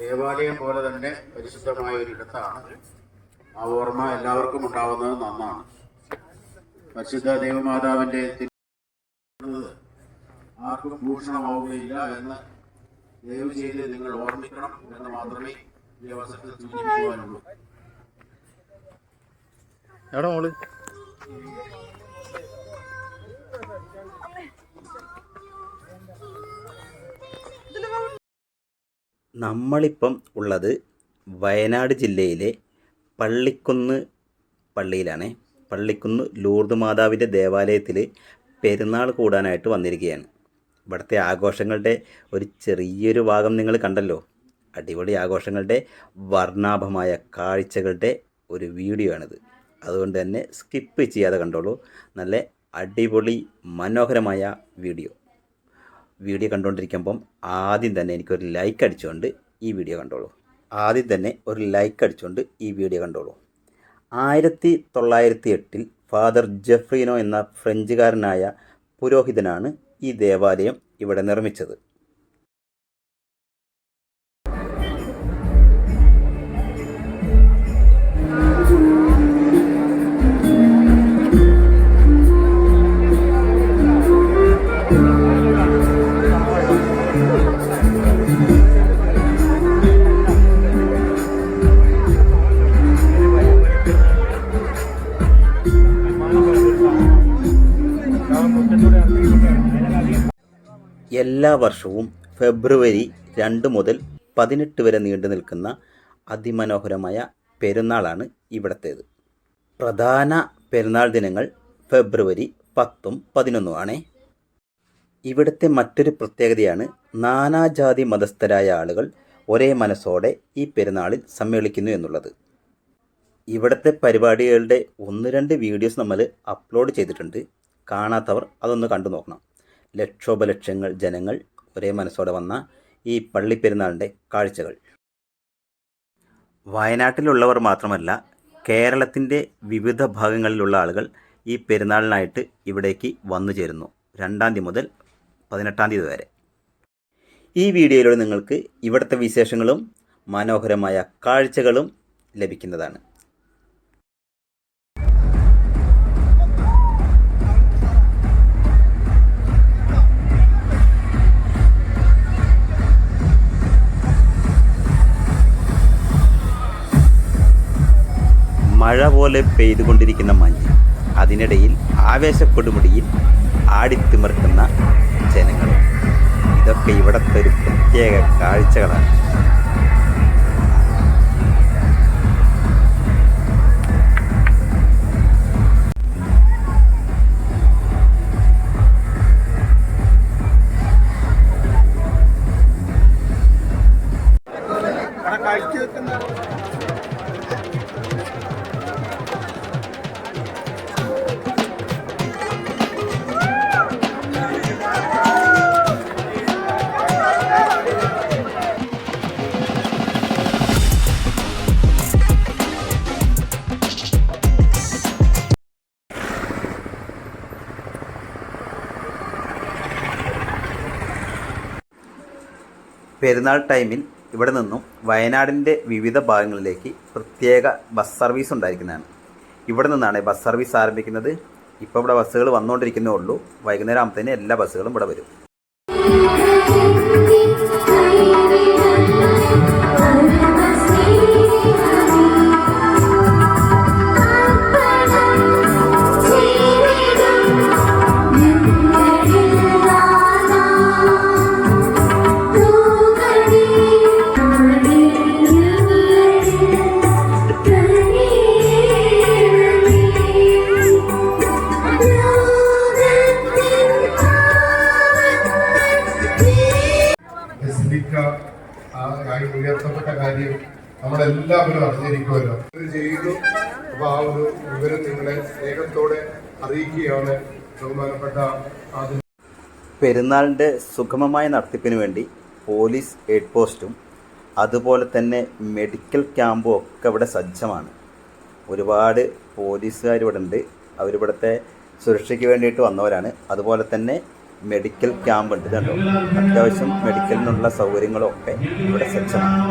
ദേവാലയം പോലെ തന്നെ പരിശുദ്ധമായ ഒരിടത്താണ്. ആ ഓർമ്മ എല്ലാവർക്കും ഉണ്ടാവുന്നത് നന്നാണ്. പരിശുദ്ധ ദൈവമാതാവിന്റെ ആർക്കും ഭൂഷണമാവുകയില്ല എന്ന് ദയവ് ചെയ്ത് നിങ്ങൾ ഓർമ്മിക്കണം എന്ന് മാത്രമേ ഈ അവസരത്തിൽ സൂചിപ്പിക്കുവാനുള്ളൂ. എവിടെ മോള്? നമ്മളിപ്പം ഉള്ളത് വയനാട് ജില്ലയിലെ പള്ളിക്കുന്ന് പള്ളിയിലാണ്. പള്ളിക്കുന്ന് ലൂർദ് മാതാവിൻ്റെ ദേവാലയത്തിൽ പെരുന്നാൾ കൂടാനായിട്ട് വന്നിരിക്കുകയാണ്. ഇവിടുത്തെ ആഘോഷങ്ങളുടെ ഒരു ചെറിയൊരു ഭാഗം നിങ്ങൾ കണ്ടല്ലോ. അടിപൊളി ആഘോഷങ്ങളുടെ വർണ്ണാഭമായ കാഴ്ചകളുടെ ഒരു വീഡിയോ ആണിത്. അതുകൊണ്ട് തന്നെ സ്കിപ്പ് ചെയ്യാതെ കണ്ടോളൂ. നല്ല അടിപൊളി മനോഹരമായ വീഡിയോ കണ്ടുകൊണ്ടിരിക്കുമ്പം ആദ്യം തന്നെ എനിക്കൊരു ലൈക്ക് അടിച്ചുകൊണ്ട് ഈ വീഡിയോ കണ്ടോളൂ. 1908 ഫാദർ ജെഫ്രീനോ എന്ന ഫ്രഞ്ചുകാരനായ പുരോഹിതനാണ് ഈ ദേവാലയം ഇവിടെ നിർമ്മിച്ചത്. എല്ലാ വർഷവും ഫെബ്രുവരി 2 മുതൽ 18 വരെ നീണ്ടു നിൽക്കുന്ന അതിമനോഹരമായ പെരുന്നാളാണ് ഇവിടത്തേത്. പ്രധാന പെരുന്നാൾ ദിനങ്ങൾ ഫെബ്രുവരി 10ഉം 11ഉം ആണ്. ഇവിടുത്തെ മറ്റൊരു പ്രത്യേകതയാണ് നാനാജാതി മതസ്ഥരായ ആളുകൾ ഒരേ മനസ്സോടെ ഈ പെരുന്നാളിൽ സമ്മേളിക്കുന്നു എന്നുള്ളത്. ഇവിടുത്തെ പരിപാടികളുടെ 1-2 വീഡിയോസ് നമ്മൾ അപ്ലോഡ് ചെയ്തിട്ടുണ്ട്. കാണാത്തവർ അതൊന്ന് കണ്ടു നോക്കണം. ലക്ഷോപലക്ഷങ്ങൾ ജനങ്ങൾ ഒരേ മനസ്സോടെ വന്ന ഈ പള്ളിപ്പെരുന്നാളിൻ്റെ കാഴ്ചകൾ. വയനാട്ടിലുള്ളവർ മാത്രമല്ല, കേരളത്തിൻ്റെ വിവിധ ഭാഗങ്ങളിലുള്ള ആളുകൾ ഈ പെരുന്നാളിനായിട്ട് ഇവിടേക്ക് വന്നു ചേരുന്നു. 2-ാം തീയതി മുതൽ 18-ാം തീയതി വരെ. ഈ വീഡിയോയിലൂടെ നിങ്ങൾക്ക് ഇവിടുത്തെ വിശേഷങ്ങളും മനോഹരമായ കാഴ്ചകളും ലഭിക്കുന്നതാണ്. മഴ പോലെ പെയ്തുകൊണ്ടിരിക്കുന്ന മഞ്ഞ്, അതിനിടയിൽ ആവേശക്കൊടുമുടിയിൽ ആടിത്തിമിർക്കുന്ന ജനങ്ങൾ. ഇതൊക്കെ ഇവിടുത്തെ ഒരു പ്രത്യേക കാഴ്ചകളാണ്. പെരുന്നാൾ ടൈമിൽ ഇവിടെ നിന്നും വയനാടിൻ്റെ വിവിധ ഭാഗങ്ങളിലേക്ക് പ്രത്യേക ബസ് സർവീസ് ഉണ്ടായിരിക്കുന്നതാണ്. ഇവിടെ നിന്നാണ് ബസ് സർവീസ് ആരംഭിക്കുന്നത്. ഇപ്പോൾ ഇവിടെ ബസ്സുകൾ വന്നുകൊണ്ടിരിക്കുന്നേ ഉള്ളൂ. വൈകുന്നേരം ആകുമ്പോഴത്തേന് എല്ലാ ബസ്സുകളും ഇവിടെ വരും. ഉയർത്തപ്പെട്ട കാര്യം നമ്മളെല്ലാവരും അറിഞ്ഞിരിക്കുമല്ലോ. ചെയ്തു. അപ്പൊ ആ ഒരു വിവരം നിങ്ങളെ സ്നേഹത്തോടെ അറിയിക്കുകയാണ് ബഹുമാനപ്പെട്ട. പെരുന്നാളിൻ്റെ സുഗമമായ നടത്തിപ്പിന് വേണ്ടി പോലീസ് എയ്ഡ് പോസ്റ്റും അതുപോലെ തന്നെ മെഡിക്കൽ ക്യാമ്പും ഒക്കെ ഇവിടെ സജ്ജമാണ്. ഒരുപാട് പോലീസുകാർ ഇവിടെ ഉണ്ട്. അവരിവിടുത്തെ സുരക്ഷയ്ക്ക് വേണ്ടിയിട്ട് വന്നവരാണ്. അതുപോലെ തന്നെ മെഡിക്കൽ ക്യാമ്പ് ഉണ്ട്. കണ്ടോ, അത്യാവശ്യം മെഡിക്കലിനുള്ള സൗകര്യങ്ങളൊക്കെ ഇവിടെ സജ്ജമാണ്.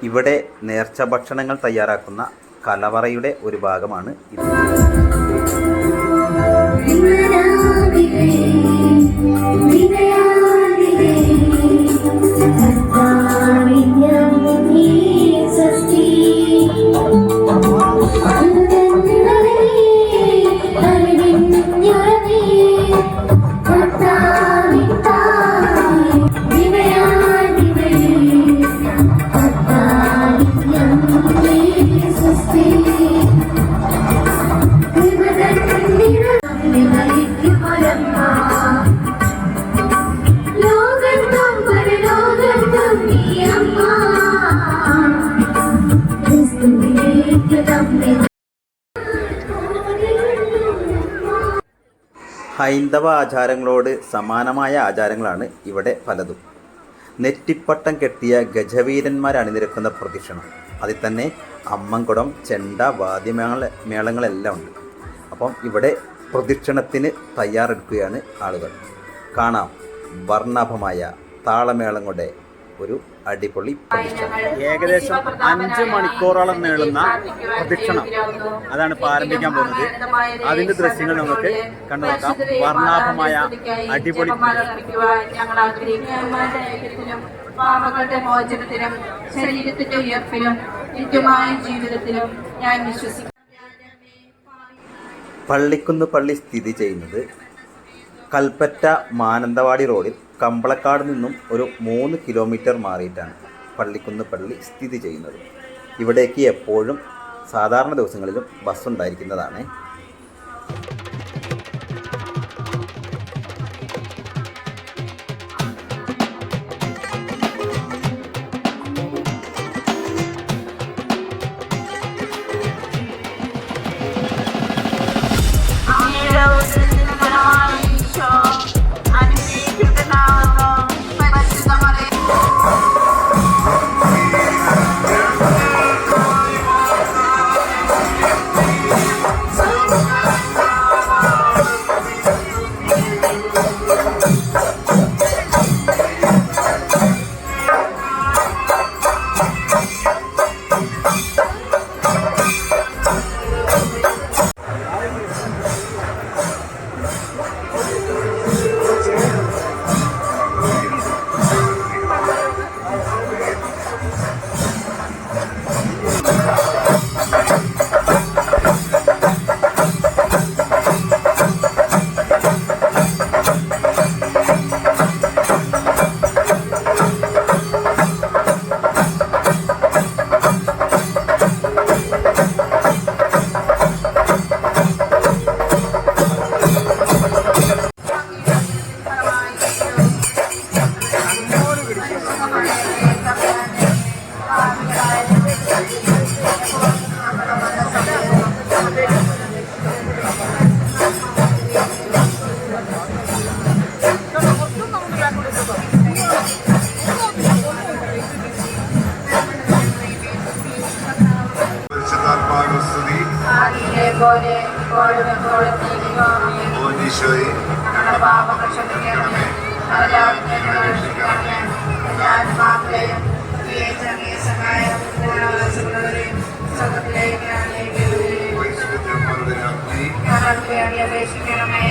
ഇവിടെ നേർച്ച ഭക്ഷണങ്ങൾ തയ്യാറാക്കുന്ന കലവറയുടെ ഒരു ഭാഗമാണ് ഇത്. ഹൈന്ദവ ആചാരങ്ങളോട് സമാനമായ ആചാരങ്ങളാണ് ഇവിടെ പലതും. നെറ്റിപ്പട്ടം കെട്ടിയ ഗജവീരന്മാർ അണിനിരക്കുന്ന പ്രദക്ഷിണം, അതിൽ തന്നെ അമ്മൻകുടം, ചെണ്ട, വാദ്യമേളങ്ങളെല്ലാം ഉണ്ട്. അപ്പം ഇവിടെ പ്രദക്ഷിണത്തിന് തയ്യാറെടുക്കുകയാണ് ആളുകൾ. കാണാം വർണ്ണാഭമായ താളമേളങ്ങളുടെ ഒരു അടിപൊളി പ്രദക്ഷിണം. ഏകദേശം 5 മണിക്കൂറോളം നീളുന്ന പ്രദക്ഷിണം, അതാണ് ഇപ്പോൾ ആരംഭിക്കാൻ പോകുന്നത്. അതിൻ്റെ ദൃശ്യങ്ങൾ നമുക്ക് കണ്ടു നോക്കാം. വർണ്ണാഭമായ അടിപൊളി പാപങ്ങളുടെ മോചനത്തിനും ശരീരത്തിന്റെ ഉയർപ്പിലും നിത്യമായ ജീവിതത്തിലും ഞാൻ വിശ്വസിക്കുന്നു. പള്ളിക്കുന്ന് പള്ളി സ്ഥിതി ചെയ്യുന്നത് കൽപ്പറ്റ മാനന്തവാടി റോഡിൽ കമ്പളക്കാട് നിന്നും ഒരു 3 കിലോമീറ്റർ മാറിയിട്ടാണ് പള്ളിക്കുന്ന് പള്ളി സ്ഥിതി ചെയ്യുന്നത്. ഇവിടേക്ക് എപ്പോഴും സാധാരണ ദിവസങ്ങളിലും ബസ് ഉണ്ടായിരിക്കുന്നതാണ്.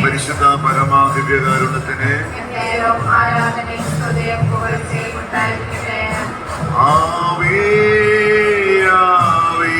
പരിശുദ്ധ പരമാദിവ്യകാരുണ്യത്തിന് ആവേ ആവേ.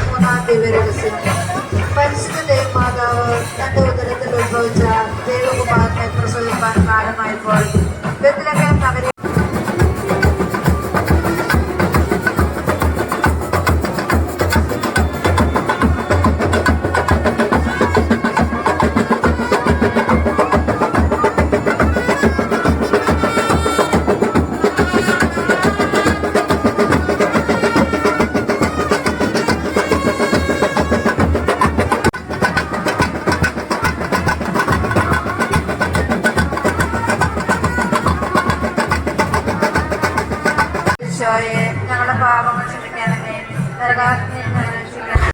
മൂന്നാം ദിവരഹസ്യം. പരിശുദ്ധ ദേവമാതാവ് തന്റെ ഉദരത്തിൽ ഉത്ഭവിച്ച ദേവകുമാരനെ പ്രസവിപ്പാൻ കാലമായപ്പോൾ ബെത്ലഹേം നഗരി ഞങ്ങളുടെ പാപങ്ങൾ ക്ഷമിക്കണമേ, നരകാഗ്നിയിൽ നിന്ന് രക്ഷിക്കണമേ.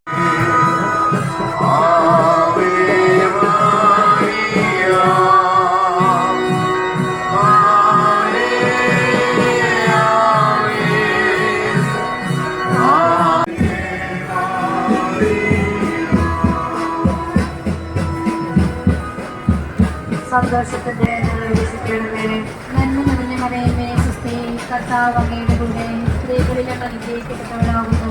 സന്തോഷത്തിന്റെ രക്ഷിക്കണമേ. നന്മ നിറഞ്ഞ മറിയമേ സുസ്ഥി, കർത്താവ് അങ്ങയുടെ കൂടെ സ്ത്രീകളിൽ അങ്ങ് അനുഗ്രഹിക്കപ്പെട്ടവളാകുന്നു.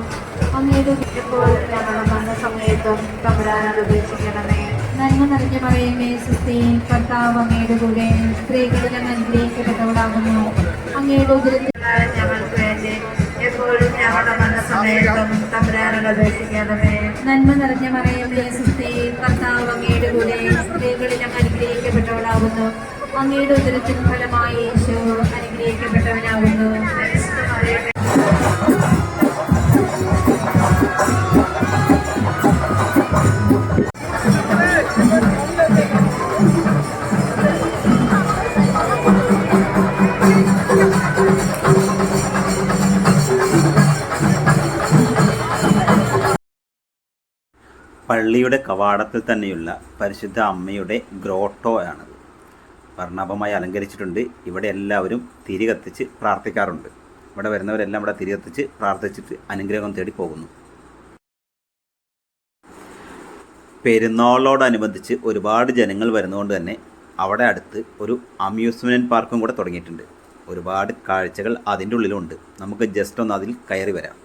അങ്ങയുടെ ഇപ്പോൾ ഞങ്ങളുടെ മരണസമയത്തും തമ്പുരാനോട് അപേക്ഷിക്കണമേ. നന്മ നിറഞ്ഞ മറിയമേ സുസ്ഥി, കർത്താവ് അങ്ങയുടെ കൂടെ സ്ത്രീകളിൽ അങ്ങ് അനുഗ്രഹിക്കപ്പെട്ടവളാകുന്നു. അങ്ങയുടെ ഉദരത്തിൽ ഞങ്ങൾക്ക് വേണ്ടി എപ്പോഴും ഞങ്ങളുടെ മരണസമയത്തും തമ്പുരാനോട് അപേക്ഷിക്കണമേ. നന്മ നിറഞ്ഞ മറിയമേ സുസ്ഥി, കർത്താവ് അങ്ങയുടെ കൂടെ സ്ത്രീകളിൽ അങ്ങ് അനുഗ്രഹിക്കപ്പെട്ടവളാകുന്നു. അങ്ങയുടെ ഉദരത്തിൻ ഫലമായി യേശു അനുഗ്രഹിക്കപ്പെട്ടവനാകുന്നു. പള്ളിയുടെ കവാടത്തിൽ തന്നെയുള്ള പരിശുദ്ധ അമ്മയുടെ ഗ്രോട്ടോയാണത്. വർണ്ണാഭമായി അലങ്കരിച്ചിട്ടുണ്ട്. ഇവിടെ എല്ലാവരും തിരി കത്തിച്ച് പ്രാർത്ഥിക്കാറുണ്ട്. ഇവിടെ വരുന്നവരെല്ലാം ഇവിടെ തിരി കത്തിച്ച് പ്രാർത്ഥിച്ചിട്ട് അനുഗ്രഹം തേടി പോകുന്നു. പെരുന്നാളോടനുബന്ധിച്ച് ഒരുപാട് ജനങ്ങൾ വരുന്നതുകൊണ്ട് തന്നെ അവിടെ അടുത്ത് ഒരു അമ്യൂസ്മെൻറ്റ് പാർക്കും കൂടെ തുടങ്ങിയിട്ടുണ്ട്. ഒരുപാട് കാഴ്ചകൾ അതിൻ്റെ ഉള്ളിലുണ്ട്. നമുക്ക് ജസ്റ്റ് ഒന്ന് അതിൽ കയറി വരാം.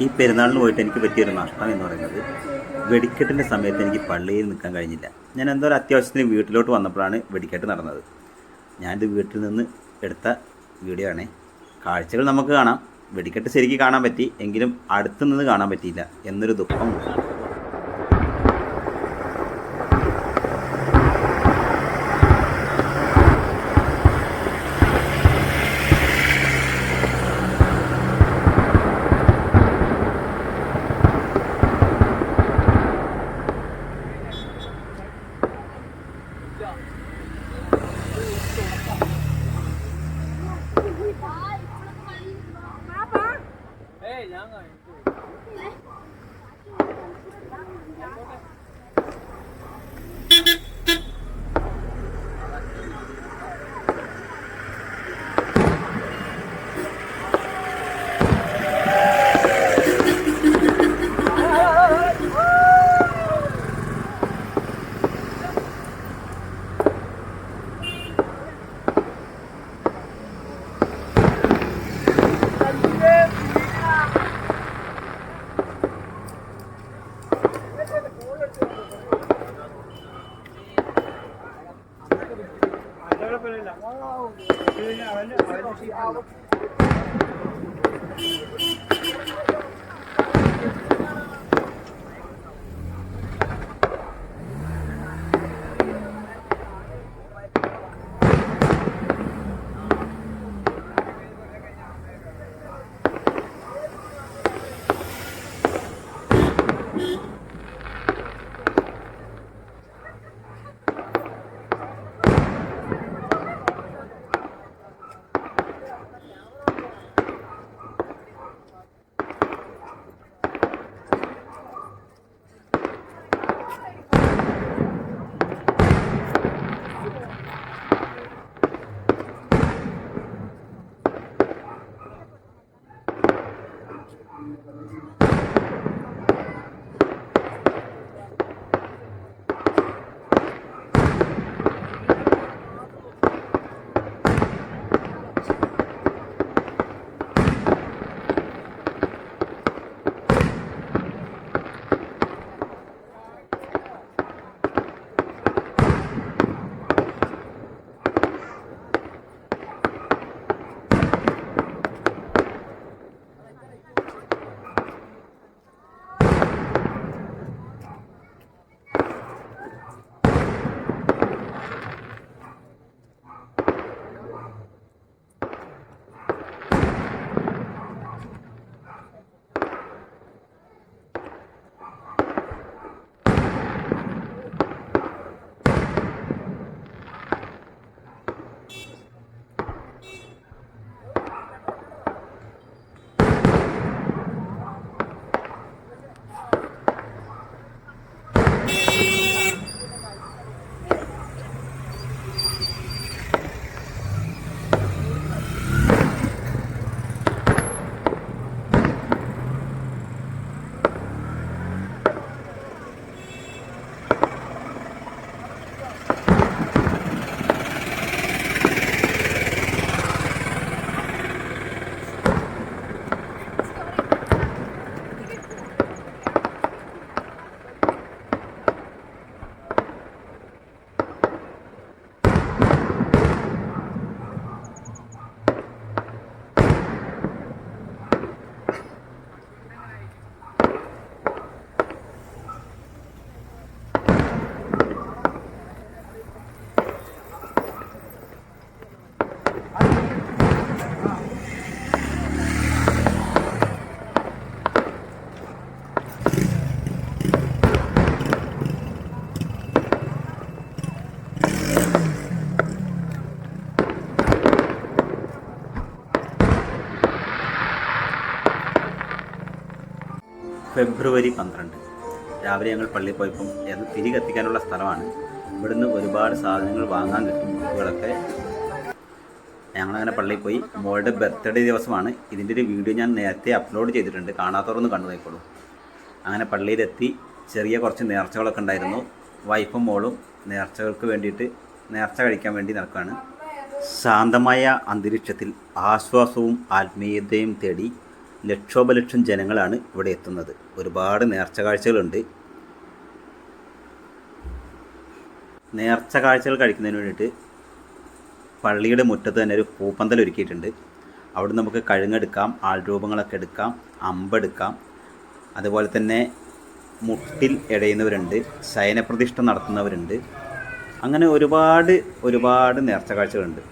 ഈ പെരുന്നാളിന് പോയിട്ട് എനിക്ക് പറ്റിയൊരു നഷ്ടം എന്ന് പറയുന്നത് വെടിക്കെട്ടിൻ്റെ സമയത്ത് എനിക്ക് പള്ളിയിൽ നിൽക്കാൻ കഴിഞ്ഞില്ല. ഞാൻ എന്തോ ഒരു അത്യാവശ്യത്തിന് വീട്ടിലോട്ട് വന്നപ്പോഴാണ് വെടിക്കെട്ട് നടന്നത്. ഞാനിത് വീട്ടിൽ നിന്ന് എടുത്ത വീഡിയോ ആണേ. കാഴ്ചകൾ നമുക്ക് കാണാം, വെടിക്കെട്ട് ശരിക്കും കാണാൻ പറ്റി, എങ്കിലും അടുത്തു നിന്ന് കാണാൻ പറ്റിയില്ല എന്നൊരു ദുഃഖമുണ്ട്. ഫെബ്രുവരി 12 രാവിലെ ഞങ്ങൾ പള്ളിയിൽ പോയപ്പം അത് തിരി കത്തിക്കാനുള്ള സ്ഥലമാണ്. ഇവിടുന്ന് ഒരുപാട് സാധനങ്ങൾ വാങ്ങാൻ കിട്ടും. കുട്ടികളൊക്കെ ഞങ്ങളങ്ങനെ പള്ളിയിൽ പോയി. മോളുടെ ബർത്ത്ഡേ ദിവസമാണ്. ഇതിൻ്റെ ഒരു വീഡിയോ ഞാൻ നേരത്തെ അപ്ലോഡ് ചെയ്തിട്ടുണ്ട്, കാണാത്തവരൊന്ന് കണ്ടു നോക്കിക്കോളൂ. അങ്ങനെ പള്ളിയിലെത്തി. ചെറിയ കുറച്ച് നേർച്ചകളൊക്കെ ഉണ്ടായിരുന്നു. വൈഫും മോളും നേർച്ചകൾക്ക് വേണ്ടിയിട്ട് നേർച്ച കഴിക്കാൻ വേണ്ടി നടക്കുകയാണ്. ശാന്തമായ അന്തരീക്ഷത്തിൽ ആശ്വാസവും ആത്മീയതയും തേടി ലക്ഷോപലക്ഷം ജനങ്ങളാണ് ഇവിടെ എത്തുന്നത്. ഒരുപാട് നേർച്ച കാഴ്ചകളുണ്ട്. നേർച്ച കാഴ്ചകൾ കഴിക്കുന്നതിന് വേണ്ടിയിട്ട് പള്ളിയുടെ മുറ്റത്ത് തന്നെ ഒരു പൂപ്പന്തൽ ഒരുക്കിയിട്ടുണ്ട്. അവിടെ നമുക്ക് കഴുങ്ങെടുക്കാം, ആൾരൂപങ്ങളൊക്കെ എടുക്കാം, അമ്പെടുക്കാം. അതുപോലെ തന്നെ മുട്ടിൽ ഇടയുന്നവരുണ്ട്, ശയനപ്രതിഷ്ഠ നടത്തുന്നവരുണ്ട്. അങ്ങനെ ഒരുപാട് നേർച്ച കാഴ്ചകളുണ്ട്.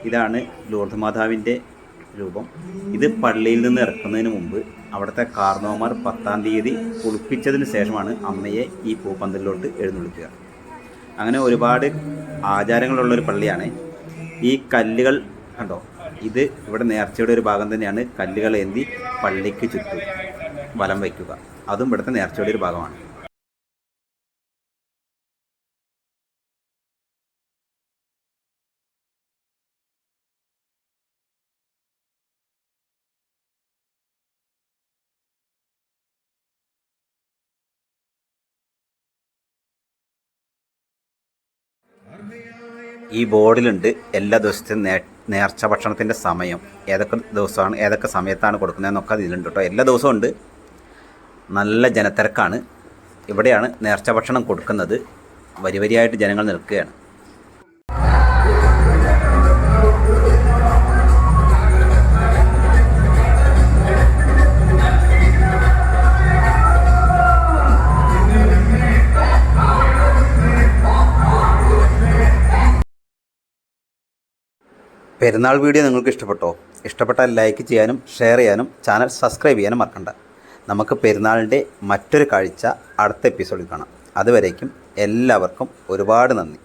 ഇതാണ് ലൂർദ് മാതാവിൻ്റെ രൂപം. ഇത് പള്ളിയിൽ നിന്ന് ഇറക്കുന്നതിന് മുമ്പ് അവിടുത്തെ കാർന്നോമാർ 10-ാം തീയതി കുളിപ്പിച്ചതിന് ശേഷമാണ് അമ്മയെ ഈ പൂപ്പന്തലിലോട്ട് എഴുന്നള്ളിക്കുക. അങ്ങനെ ഒരുപാട് ആചാരങ്ങളുള്ളൊരു പള്ളിയാണ്. ഈ കല്ലുകൾ കണ്ടോ, ഇത് ഇവിടെ നേർച്ചയുടെ ഒരു ഭാഗം തന്നെയാണ്. കല്ലുകൾ ഏന്തി പള്ളിക്ക് ചുറ്റും വലം വയ്ക്കുക, അതും ഇവിടുത്തെ നേർച്ചയുടെ ഒരു ഭാഗമാണ്. ഈ ബോർഡിലുണ്ട് എല്ലാ ദിവസത്തെയും നേർച്ച ഭക്ഷണത്തിൻ്റെ സമയം, ഏതൊക്കെ ദിവസമാണ് ഏതൊക്കെ സമയത്താണ് കൊടുക്കുന്നതെന്നൊക്കെ ഇതിലുണ്ട് കേട്ടോ. എല്ലാ ദിവസവും ഉണ്ട്. നല്ല ജനത്തിരക്കാണ്. ഇവിടെയാണ് നേർച്ച ഭക്ഷണം കൊടുക്കുന്നത്. വരിയായിട്ട് ജനങ്ങൾ നിൽക്കുകയാണ്. പെരുന്നാൾ വീഡിയോ നിങ്ങൾക്ക് ഇഷ്ടപ്പെട്ടോ? ഇഷ്ടപ്പെട്ടാൽ ലൈക്ക് ചെയ്യാനും ഷെയർ ചെയ്യാനും ചാനൽ സബ്സ്ക്രൈബ് ചെയ്യാനും മറക്കണ്ട. നമുക്ക് പെരുന്നാളിൻ്റെ മറ്റൊരു കാഴ്ച അടുത്ത എപ്പിസോഡിൽ കാണാം. അതുവരേക്കും എല്ലാവർക്കും ഒരുപാട് നന്ദി.